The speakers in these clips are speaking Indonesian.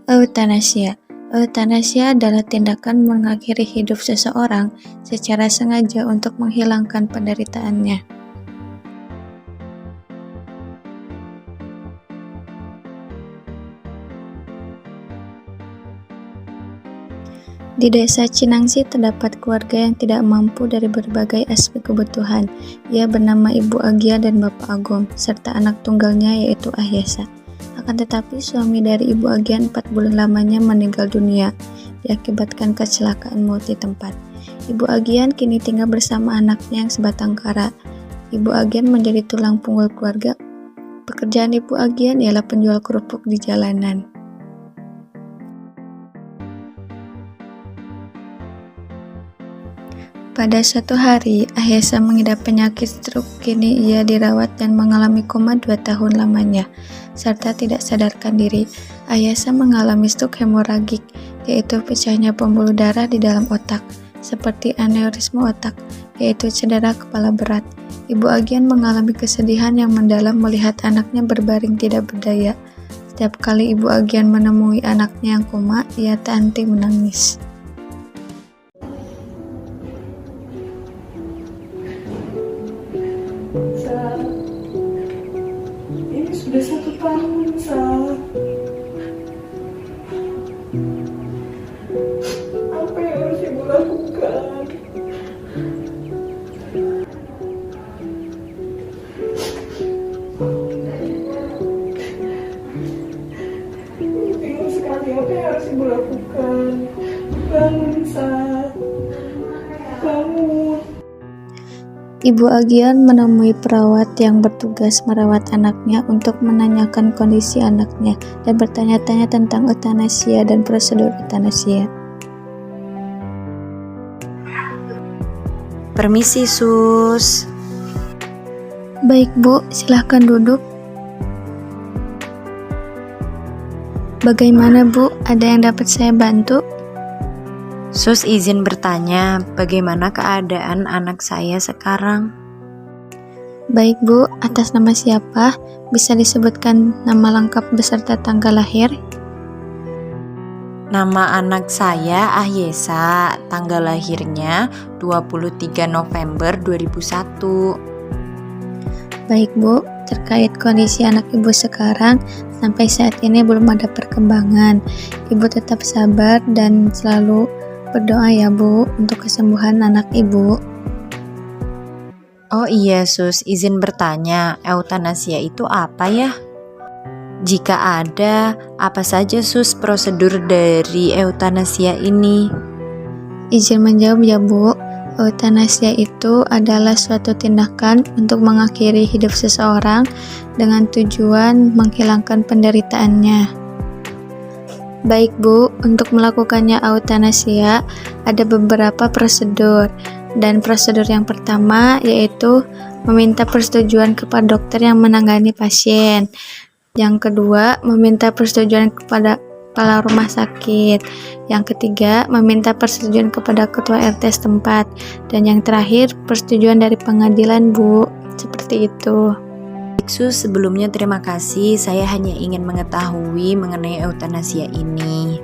Eutanasia. Eutanasia adalah tindakan mengakhiri hidup seseorang secara sengaja untuk menghilangkan penderitaannya. Di desa Cinangsi terdapat keluarga yang tidak mampu dari berbagai aspek kebutuhan. Ia bernama Ibu Agia dan Bapak Agom, serta anak tunggalnya yaitu Ahyesa. Akan tetapi suami dari Ibu Agia 4 bulan lamanya meninggal dunia diakibatkan kecelakaan maut di tempat. Ibu Agian kini tinggal bersama anaknya yang sebatang kara. Ibu Agian menjadi tulang punggung keluarga. Pekerjaan Ibu Agian ialah penjual kerupuk di jalanan. Pada suatu hari, Ahyesa mengidap penyakit stroke. Kini ia dirawat dan mengalami koma 2 tahun lamanya, serta tidak sadarkan diri. Ahyesa mengalami stroke hemoragik, yaitu pecahnya pembuluh darah di dalam otak, seperti aneurisma otak, yaitu cedera kepala berat. Ibu Agian mengalami kesedihan yang mendalam melihat anaknya berbaring tidak berdaya. Setiap kali Ibu Agian menemui anaknya yang koma, ia tak henti menangis. Ini sudah 1 tahun, apa yang harus ibu lakukan? Bingung sekali, apa yang harus ibu lakukan? Bangun, bangun. Ibu Agian menemui perawat yang bertugas merawat anaknya untuk menanyakan kondisi anaknya dan bertanya-tanya tentang eutanasia dan prosedur eutanasia. Permisi, Sus. Baik, Bu, silahkan duduk. Bagaimana, Bu? Ada yang dapat saya bantu? Sus izin bertanya, bagaimana keadaan anak saya sekarang? Baik, Bu, atas nama siapa? Bisa disebutkan nama lengkap beserta tanggal lahir? Nama anak saya Ahyesa, tanggal lahirnya 23 November 2001. Baik, Bu, terkait kondisi anak Ibu sekarang, sampai saat ini belum ada perkembangan. Ibu tetap sabar dan selalu berdoa ya, Bu, untuk kesembuhan anak Ibu. Oh iya, Sus, izin bertanya, eutanasia itu apa ya? Jika ada, apa saja, Sus, prosedur dari eutanasia ini? Izin menjawab ya, Bu. Eutanasia itu adalah suatu tindakan untuk mengakhiri hidup seseorang dengan tujuan menghilangkan penderitaannya. Baik, Bu, untuk melakukannya eutanasia ada beberapa prosedur. Dan prosedur yang pertama yaitu meminta persetujuan kepada dokter yang menangani pasien. Yang kedua, meminta persetujuan kepada kepala rumah sakit. Yang ketiga, meminta persetujuan kepada ketua RT setempat. Dan yang terakhir, persetujuan dari pengadilan, Bu. Seperti itu. Sus, sebelumnya terima kasih. Saya hanya ingin mengetahui mengenai eutanasia ini.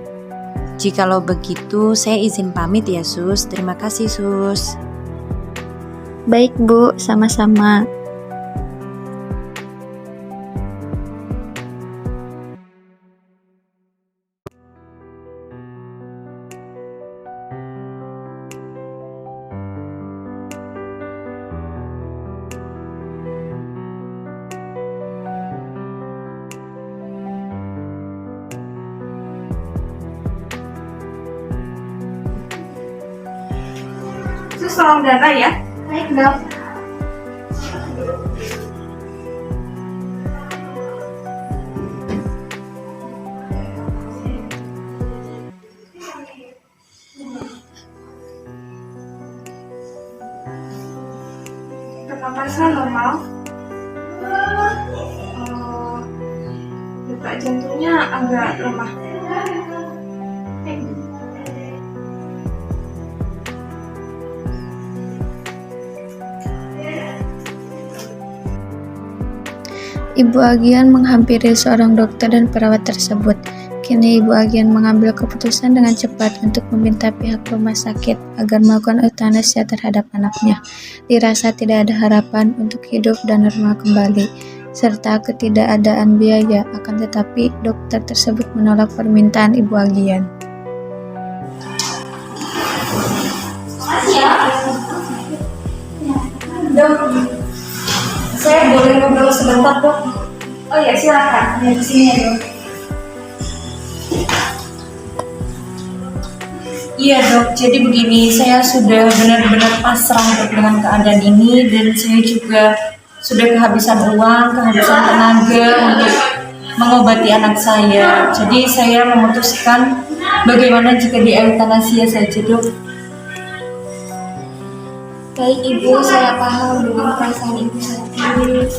Jikalau begitu, saya izin pamit ya, Sus. Terima kasih, Sus. Baik, Bu, sama-sama. Sus, tolong dana ya. Baik, Dok. Pernapasan normal. Detak jantungnya agak lemah. Ibu Agian menghampiri seorang dokter dan perawat tersebut. Kini Ibu Agian mengambil keputusan dengan cepat untuk meminta pihak rumah sakit agar melakukan eutanasia terhadap anaknya. Dirasa tidak ada harapan untuk hidup dan normal kembali, serta ketidakadaan biaya, akan tetapi dokter tersebut menolak permintaan Ibu Agian. Dok, saya boleh ngobrol sebentar, Dok? Oh ya, silakan. Ya, di sini ya, Dok. Iya, Dok. Jadi begini, saya sudah benar-benar pasrah, Dok, dengan keadaan ini, dan saya juga sudah kehabisan uang, kehabisan tenaga untuk mengobati anak saya. Jadi saya memutuskan bagaimana jika dieuthanasia saja, Dok. Baik Ibu, saya paham dengan perasaan Ibu saat ini.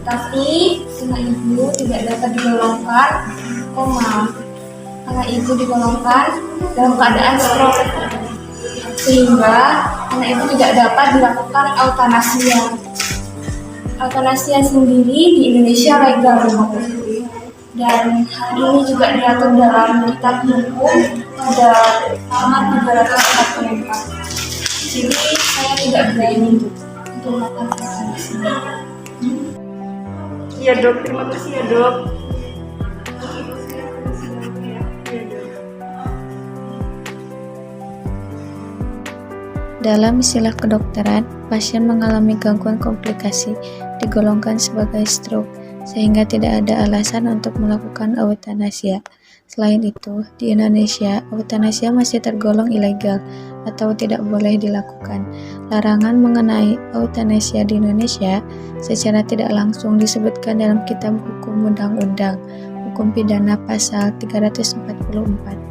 Tetapi karena Ibu tidak dapat digolongkan koma, karena Ibu digolongkan dalam keadaan stroke, sehingga anak Ibu tidak dapat dilakukan eutanasia. Eutanasia sendiri di Indonesia legal, dan hal ini juga diatur dalam kitab hukum pada halaman 344. Jadi saya tidak berani untuk melakukan eutanasia. Iya, Dok. Terima kasih ya, Dok. Dalam istilah kedokteran, pasien mengalami gangguan komplikasi digolongkan sebagai stroke, sehingga tidak ada alasan untuk melakukan eutanasia. Selain itu, di Indonesia, eutanasia masih tergolong ilegal atau tidak boleh dilakukan. Larangan mengenai eutanasia di Indonesia secara tidak langsung disebutkan dalam Kitab Hukum Undang-Undang Hukum Pidana Pasal 344.